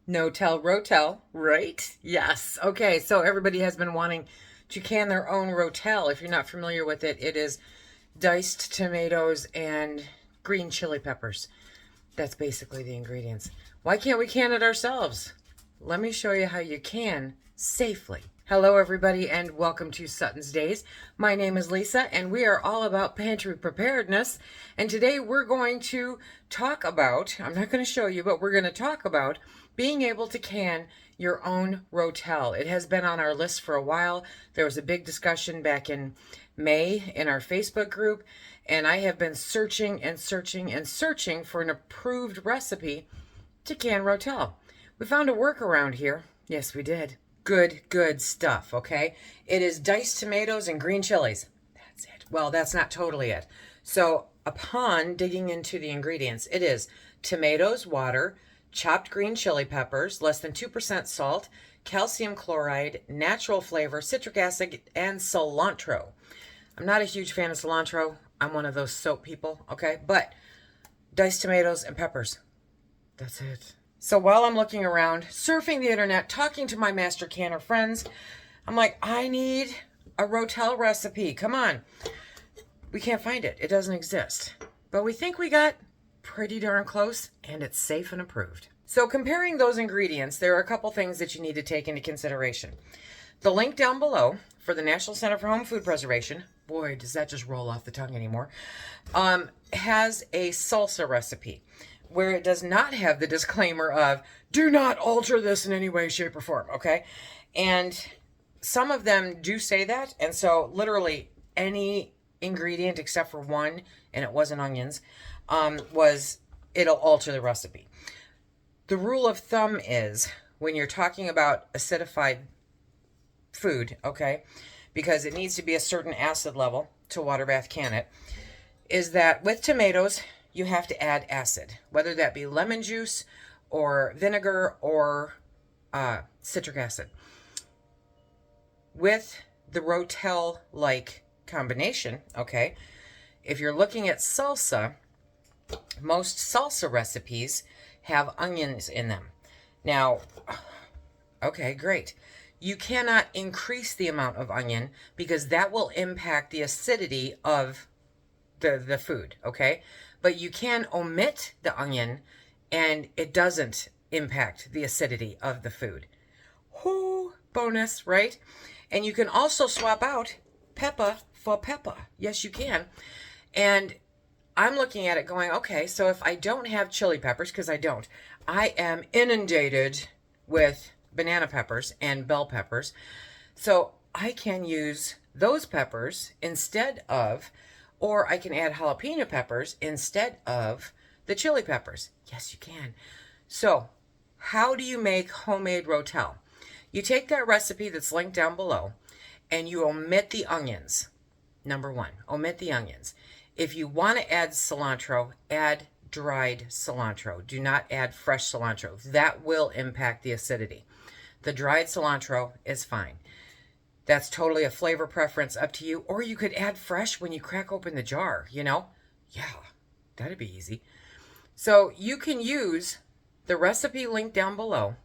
No-tell, Rotel, right? Yes. Okay, so everybody has been wanting to can their own Rotel. If you're not familiar with it, it is diced tomatoes and green chili peppers. That's basically the ingredients. Why can't we can it ourselves? Let me show you how you can safely. Hello, everybody, and welcome to Sutton's Days. My name is Lisa, and we are all about pantry preparedness. And today we're going to talk about, I'm not going to show you, but we're going to talk about being able to can your own Rotel. It has been on our list for a while. There was a big discussion back in May in our Facebook group, and I have been searching and searching and searching for an approved recipe to can Rotel. We found a workaround here. Yes, we did. Good stuff, okay? It is diced tomatoes and green chilies. That's it. Well, that's not totally it. So upon digging into the ingredients, it is tomatoes, water, chopped green chili peppers, less than 2% salt, calcium chloride, natural flavor, citric acid, and cilantro. I'm not a huge fan of cilantro. I'm one of those soap people, okay? But diced tomatoes and peppers. That's it. So while I'm looking around, surfing the internet, talking to my master canner friends, I'm like, I need a Rotel recipe. Come on. We can't find it. It doesn't exist. But we think we got pretty darn close, and it's safe and approved. So comparing those ingredients, there are a couple things that you need to take into consideration. The link down below for the National Center for Home Food Preservation, boy, does that just roll off the tongue anymore, has a salsa recipe where it does not have the disclaimer of, do not alter this in any way, shape, or form, okay? And some of them do say that, and so literally any ingredient except for one, and it wasn't onions, it'll alter the recipe. The rule of thumb is, when you're talking about acidified food, okay, because it needs to be a certain acid level to water bath can it, is that with tomatoes, you have to add acid, whether that be lemon juice or vinegar or citric acid. With the Rotel-like combination, okay, if you're looking at salsa, most salsa recipes have onions in them. Now, okay, great. You cannot increase the amount of onion because that will impact the acidity of the food, okay? But you can omit the onion and it doesn't impact the acidity of the food. Whoo, bonus, right? And you can also swap out pepper for pepper. Yes, you can. And I'm looking at it going, okay, so if I don't have chili peppers, because I don't, I am inundated with banana peppers and bell peppers. So I can use those peppers instead of, or I can add jalapeno peppers instead of the chili peppers. Yes, you can. So how do you make homemade Rotel? You take that recipe that's linked down below and you omit the onions. Number one, omit the onions. If you want to add cilantro, add dried cilantro. Do not add fresh cilantro. That will impact the acidity. The dried cilantro is fine. That's totally a flavor preference, up to you. Or you could add fresh when you crack open the jar, you know? Yeah, that'd be easy. So you can use the recipe link down below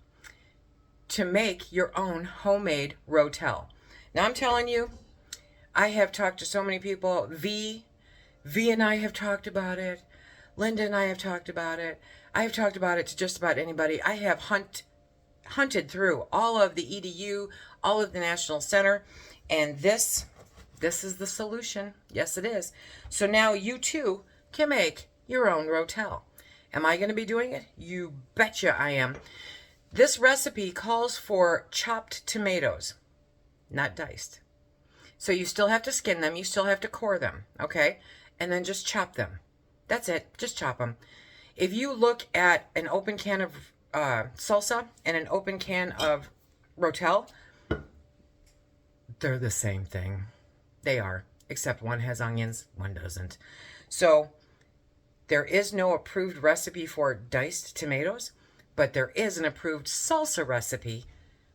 to make your own homemade Rotel. Now I'm telling you, I have talked to so many people. V and I have talked about it. Linda and I have talked about it. I have talked about it to just about anybody. I have hunted through all of the EDU, all of the National Center, and this is the solution. Yes, it is. So now you too can make your own Rotel. Am I going to be doing it? You betcha I am. This recipe calls for chopped tomatoes, not diced. So you still have to skin them. You still have to core them, okay? And then just chop them. That's it. Just chop them. If you look at an open can of salsa and an open can of Rotel, they're the same thing. They are, except one has onions, one doesn't. So there is no approved recipe for diced tomatoes, but there is an approved salsa recipe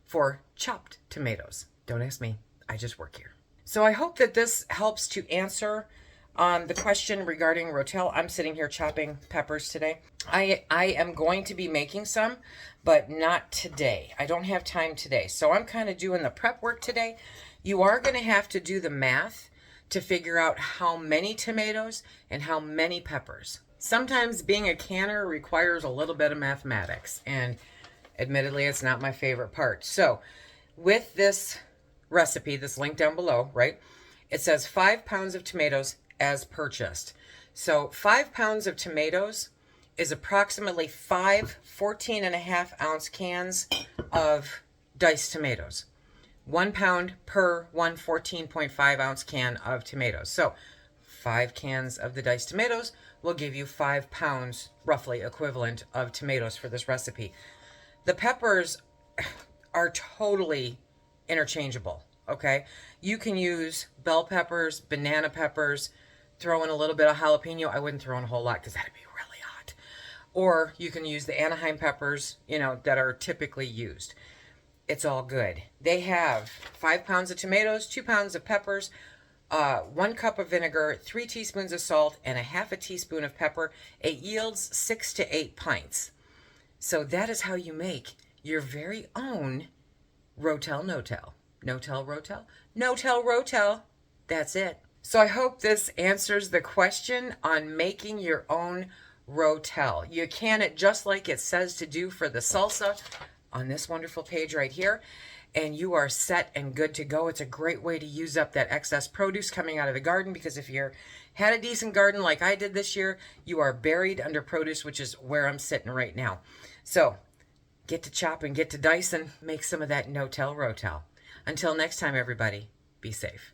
for chopped tomatoes. Don't ask me. I just work here. So I hope that this helps to answer The question regarding Rotel, I'm sitting here chopping peppers today. I am going to be making some, but not today. I don't have time today. So I'm kind of doing the prep work today. You are going to have to do the math to figure out how many tomatoes and how many peppers. Sometimes being a canner requires a little bit of mathematics, and admittedly, it's not my favorite part. So with this recipe, this link down below, right, it says 5 pounds of tomatoes as purchased. So 5 pounds of tomatoes is approximately 5 14.5-ounce cans of diced tomatoes. 1 pound per 1 14.5-ounce can of tomatoes. So 5 cans of the diced tomatoes will give you 5 pounds, roughly equivalent, of tomatoes for this recipe. The peppers are totally interchangeable, okay? You can use bell peppers, banana peppers, throw in a little bit of jalapeno. I wouldn't throw in a whole lot because that'd be really hot. Or you can use the Anaheim peppers, that are typically used. It's all good. They have 5 pounds of tomatoes, 2 pounds of peppers, 1 cup of vinegar, 3 teaspoons of salt, and a half a teaspoon of pepper. It yields 6 to 8 pints. So that is how you make your very own Rotel No-Tell. No-Tell Rotel? No-Tell Rotel. That's it. So I hope this answers the question on making your own Rotel. You can it just like it says to do for the salsa on this wonderful page right here, and you are set and good to go. It's a great way to use up that excess produce coming out of the garden, because if you're had a decent garden like I did this year, you are buried under produce, which is where I'm sitting right now. So get to chopping, get to dicing, make some of that no-tell Rotel. Until next time, everybody, be safe.